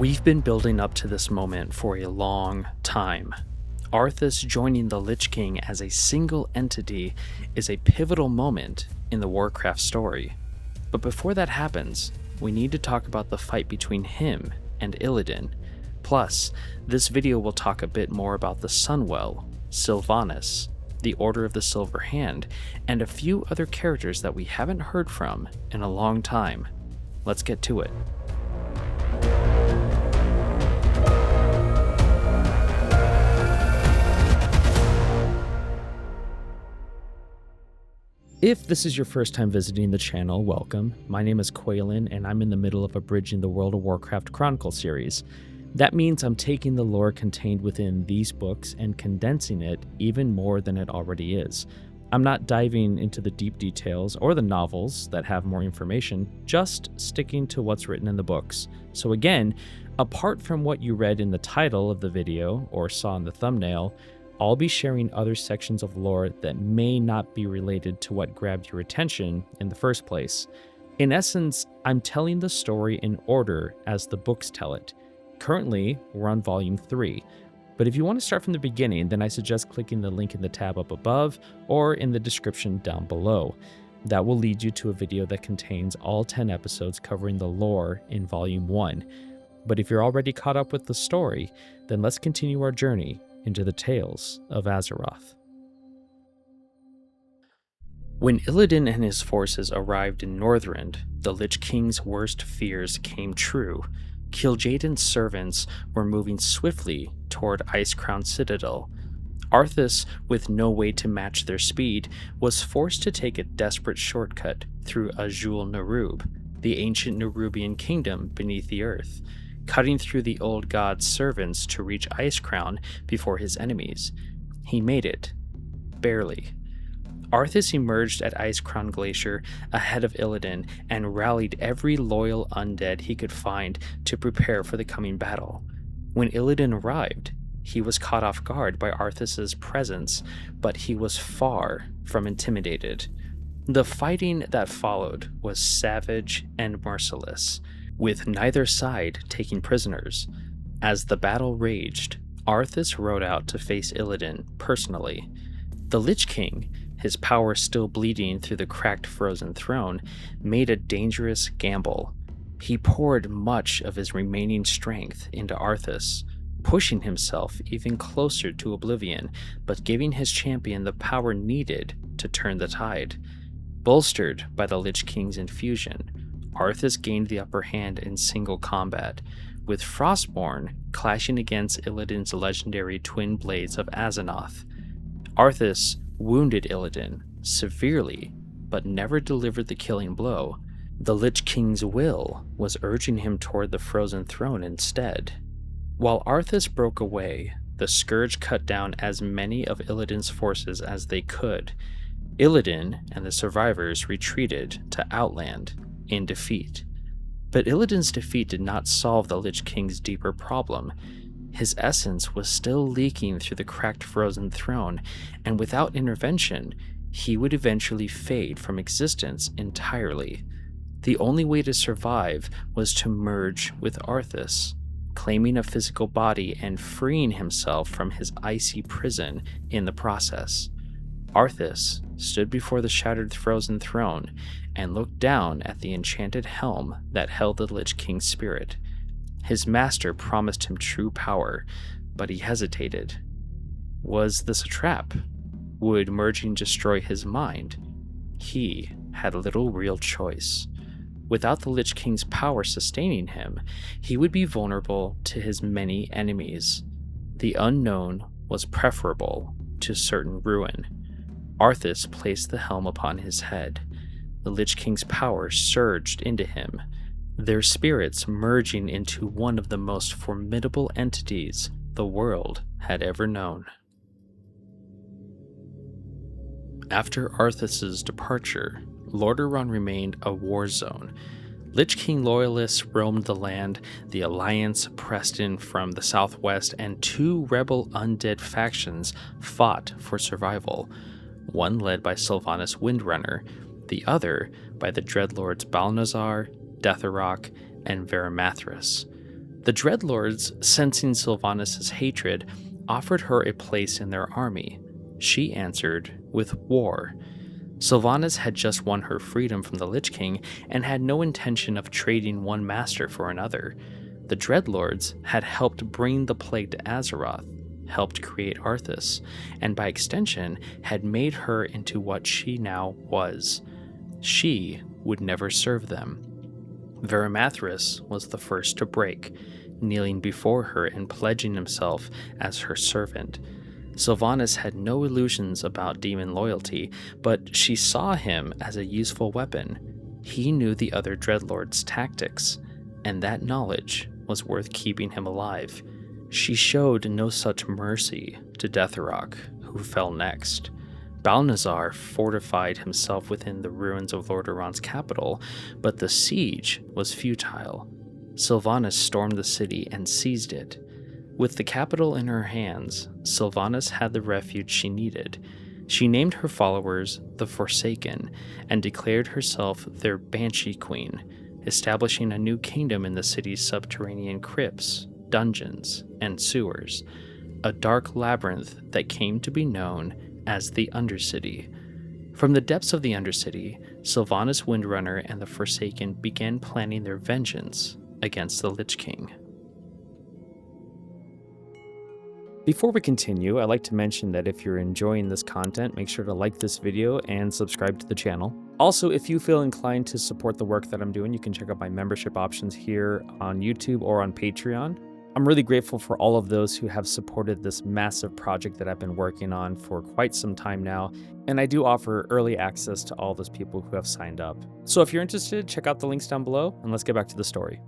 We've been building up to this moment for a long time. Arthas joining the Lich King as a single entity is a pivotal moment in the Warcraft story. But before that happens, we need to talk about the fight between him and Illidan. Plus, this video will talk a bit more about the Sunwell, Sylvanas, the Order of the Silver Hand, and a few other characters that we haven't heard from in a long time. Let's get to it. If this is your first time visiting the channel, welcome. My name is Quaylen, and I'm in the middle of abridging the World of Warcraft Chronicles series. That means I'm taking the lore contained within these books and condensing it even more than it already is. I'm not diving into the deep details or the novels that have more information, just sticking to what's written in the books. So again, apart from what you read in the title of the video or saw in the thumbnail, I'll be sharing other sections of lore that may not be related to what grabbed your attention in the first place. In essence, I'm telling the story in order as the books tell it. Currently, we're on Volume 3, but if you want to start from the beginning, then I suggest clicking the link in the tab up above or in the description down below. That will lead you to a video that contains all 10 episodes covering the lore in Volume 1. But if you're already caught up with the story, then let's continue our journey into the tales of Azeroth. When Illidan and his forces arrived in Northrend, the Lich King's worst fears came true. Kil'jaeden's servants were moving swiftly toward Icecrown Citadel. Arthas, with no way to match their speed, was forced to take a desperate shortcut through Azul-Nerub, the ancient Nerubian kingdom beneath the earth, cutting through the old god's servants to reach Icecrown before his enemies. He made it. Barely. Arthas emerged at Icecrown Glacier ahead of Illidan and rallied every loyal undead he could find to prepare for the coming battle. When Illidan arrived, he was caught off guard by Arthas's presence, but he was far from intimidated. The fighting that followed was savage and merciless, with neither side taking prisoners. As the battle raged, Arthas rode out to face Illidan personally. The Lich King, his power still bleeding through the cracked frozen throne, made a dangerous gamble. He poured much of his remaining strength into Arthas, pushing himself even closer to oblivion, but giving his champion the power needed to turn the tide. Bolstered by the Lich King's infusion, Arthas gained the upper hand in single combat, with Frostborn clashing against Illidan's legendary twin blades of Azzinoth. Arthas wounded Illidan severely, but never delivered the killing blow. The Lich King's will was urging him toward the frozen throne instead. While Arthas broke away, the Scourge cut down as many of Illidan's forces as they could. Illidan and the survivors retreated to Outland in defeat. But Illidan's defeat did not solve the Lich King's deeper problem. His essence was still leaking through the cracked frozen throne, and without intervention, he would eventually fade from existence entirely. The only way to survive was to merge with Arthas, claiming a physical body and freeing himself from his icy prison in the process. Arthas stood before the shattered frozen throne and looked down at the enchanted helm that held the Lich King's spirit. His master promised him true power, but he hesitated. Was this a trap? Would merging destroy his mind? He had little real choice. Without the Lich King's power sustaining him, he would be vulnerable to his many enemies. The unknown was preferable to certain ruin. Arthas placed the helm upon his head. The Lich King's power surged into him, their spirits merging into one of the most formidable entities the world had ever known. After Arthas' departure, Lordaeron remained a war zone. Lich King loyalists roamed the land, the Alliance pressed in from the southwest, and two rebel undead factions fought for survival, one led by Sylvanas Windrunner, the other by the Dreadlords Balnazar, Deatherrock, and Varimathras. The Dreadlords, sensing Sylvanas' hatred, offered her a place in their army. She answered with war. Sylvanas had just won her freedom from the Lich King and had no intention of trading one master for another. The Dreadlords had helped bring the plague to Azeroth, helped create Arthas, and by extension had made her into what she now was. She would never serve them. Varimathras was the first to break, kneeling before her and pledging himself as her servant. Sylvanas had no illusions about demon loyalty, but she saw him as a useful weapon. He knew the other Dreadlords' tactics, and that knowledge was worth keeping him alive. She showed no such mercy to Deathrok, who fell next. Balnazzar fortified himself within the ruins of Lordaeron's capital, but the siege was futile. Sylvanas stormed the city and seized it. With the capital in her hands, Sylvanas had the refuge she needed. She named her followers the Forsaken and declared herself their Banshee Queen, establishing a new kingdom in the city's subterranean crypts, dungeons, and sewers, a dark labyrinth that came to be known as the Undercity. From the depths of the Undercity, Sylvanas Windrunner and the Forsaken began planning their vengeance against the Lich King. Before we continue, I'd like to mention that if you're enjoying this content, make sure to like this video and subscribe to the channel. Also, if you feel inclined to support the work that I'm doing, you can check out my membership options here on YouTube or on Patreon. I'm really grateful for all of those who have supported this massive project that I've been working on for quite some time now, and I do offer early access to all those people who have signed up. So if you're interested, check out the links down below, and let's get back to the story.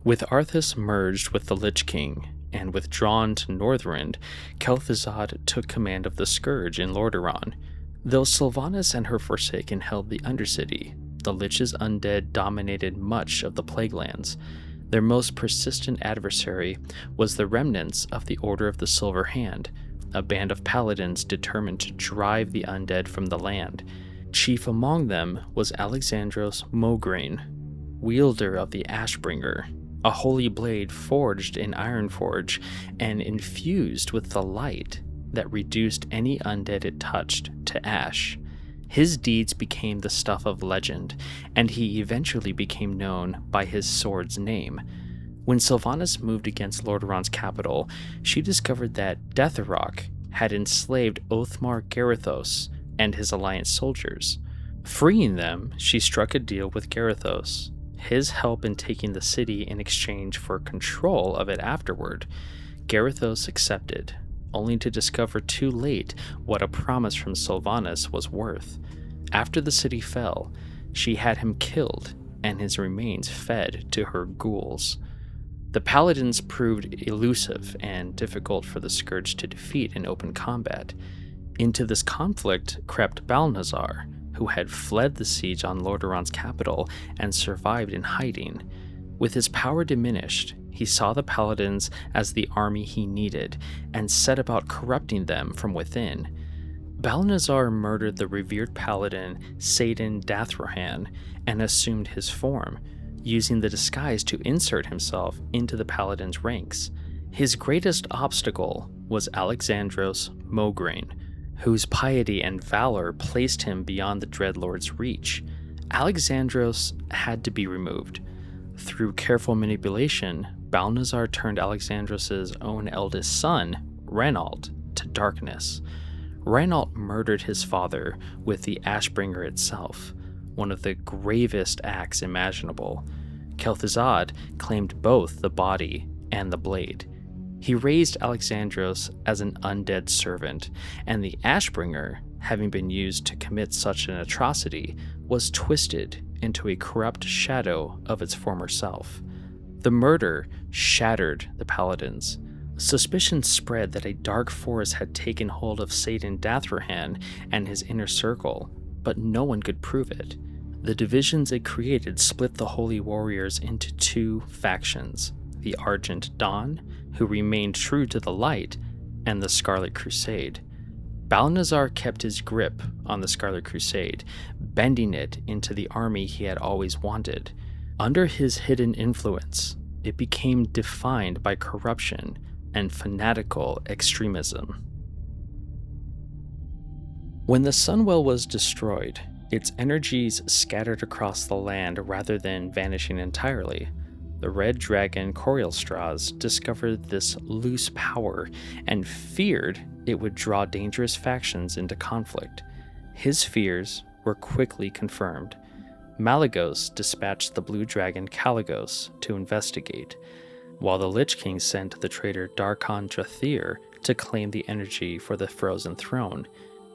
With Arthas merged with the Lich King and withdrawn to Northrend, Kel'Thuzad took command of the Scourge in Lordaeron. Though Sylvanas and her Forsaken held the Undercity, the Lich's undead dominated much of the Plaguelands. Their most persistent adversary was the remnants of the Order of the Silver Hand, a band of paladins determined to drive the undead from the land. Chief among them was Alexandros Mograine, wielder of the Ashbringer, a holy blade forged in Ironforge and infused with the light that reduced any undead it touched to ash. His deeds became the stuff of legend, and he eventually became known by his sword's name. When Sylvanas moved against Lordaeron's capital, she discovered that Deathrok had enslaved Othmar Garithos and his alliance soldiers. Freeing them, she struck a deal with Garithos, his help in taking the city in exchange for control of it afterward. Garithos accepted, only to discover too late what a promise from Sylvanas was worth. After the city fell, she had him killed and his remains fed to her ghouls. The paladins proved elusive and difficult for the Scourge to defeat in open combat. Into this conflict crept Balnazzar, who had fled the siege on Lordaeron's capital and survived in hiding. With his power diminished, he saw the paladins as the army he needed and set about corrupting them from within. Balnazzar murdered the revered paladin Saidan Dathrahan and assumed his form, using the disguise to insert himself into the paladins' ranks. His greatest obstacle was Alexandros Mograine, whose piety and valor placed him beyond the Dreadlord's reach. Alexandros had to be removed. Through careful manipulation, Balnazzar turned Alexandros' own eldest son, Renault, to darkness. Renault murdered his father with the Ashbringer itself, one of the gravest acts imaginable. Kel'Thuzad claimed both the body and the blade. He raised Alexandros as an undead servant, and the Ashbringer, having been used to commit such an atrocity, was twisted into a corrupt shadow of its former self. The murder shattered the paladins. Suspicion spread that a dark force had taken hold of Saidan Dathrahan and his inner circle, but no one could prove it. The divisions it created split the holy warriors into two factions: the Argent Dawn, who remained true to the light, and the Scarlet Crusade. Balnazzar kept his grip on the Scarlet Crusade, bending it into the army he had always wanted. Under his hidden influence, it became defined by corruption and fanatical extremism. When the Sunwell was destroyed, its energies scattered across the land rather than vanishing entirely. The red dragon Corielstrasz discovered this loose power and feared it would draw dangerous factions into conflict. His fears were quickly confirmed. Malygos dispatched the blue dragon Kalecgos to investigate, while the Lich King sent the traitor Darkon Drathir to claim the energy for the Frozen Throne.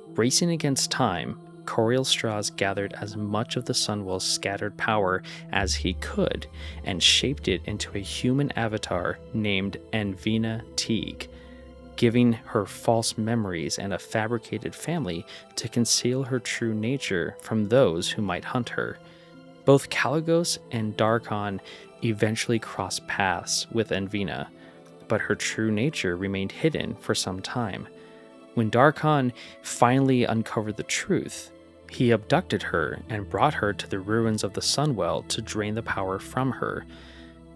Racing against time, Corielstrasz gathered as much of the Sunwell's scattered power as he could and shaped it into a human avatar named Envina Teague, giving her false memories and a fabricated family to conceal her true nature from those who might hunt her. Both Kalecgos and Darkon eventually crossed paths with Envina, but her true nature remained hidden for some time. When Darkon finally uncovered the truth, he abducted her and brought her to the ruins of the Sunwell to drain the power from her.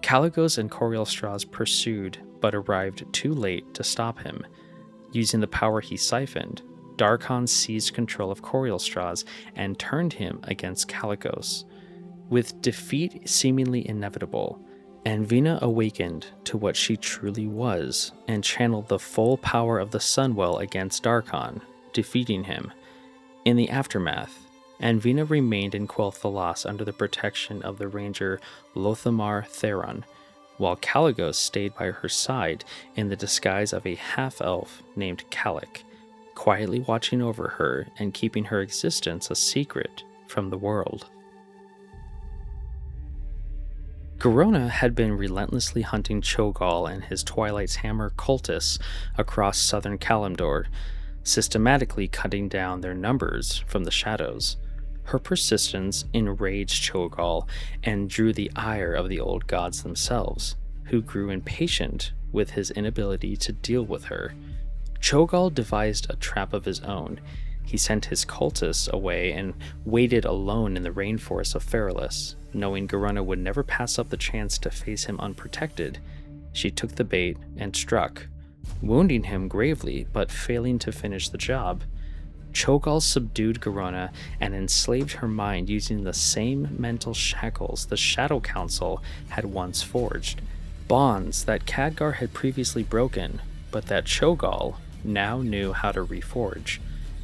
Kalecgos and Corielstrasz pursued, but arrived too late to stop him. Using the power he siphoned, Darkon seized control of Corielstrasz and turned him against Kalecgos. With defeat seemingly inevitable, Envina awakened to what she truly was and channeled the full power of the Sunwell against Darkon, defeating him. In the aftermath, Envina remained in Quel'Thalas under the protection of the ranger Lothamar Theron, while Kalecgos stayed by her side in the disguise of a half-elf named Kalik, quietly watching over her and keeping her existence a secret from the world. Garona had been relentlessly hunting Cho'Gall and his Twilight's Hammer cultists across southern Kalimdor, systematically cutting down their numbers from the shadows. Her persistence enraged Cho'Gall and drew the ire of the old gods themselves, who grew impatient with his inability to deal with her. Cho'Gall devised a trap of his own. He sent his cultists away and waited alone in the rainforest of Feralis. Knowing Garona would never pass up the chance to face him unprotected, she took the bait and struck, wounding him gravely but failing to finish the job. Cho'Gall subdued Garona and enslaved her mind using the same mental shackles the Shadow Council had once forged, bonds that Khadgar had previously broken, but that Cho'Gall now knew how to reforge.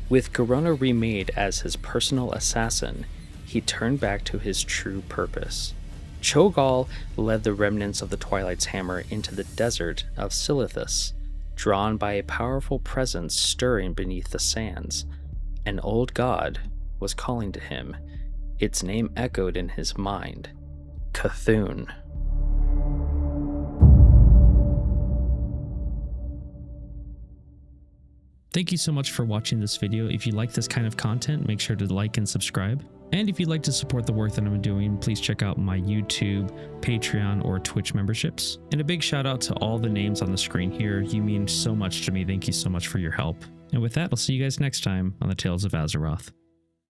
With Garona remade as his personal assassin, he turned back to his true purpose. Cho'Gall led the remnants of the Twilight's Hammer into the desert of Silithus, drawn by a powerful presence stirring beneath the sands. An old god was calling to him. Its name echoed in his mind: Cthulhu. Thank you so much for watching this video. If you like this kind of content, make sure to like and subscribe. And if you'd like to support the work that I'm doing, please check out my YouTube, Patreon, or Twitch memberships. And a big shout out to all the names on the screen here. You mean so much to me. Thank you so much for your help. And with that, I'll see you guys next time on the Tales of Azeroth.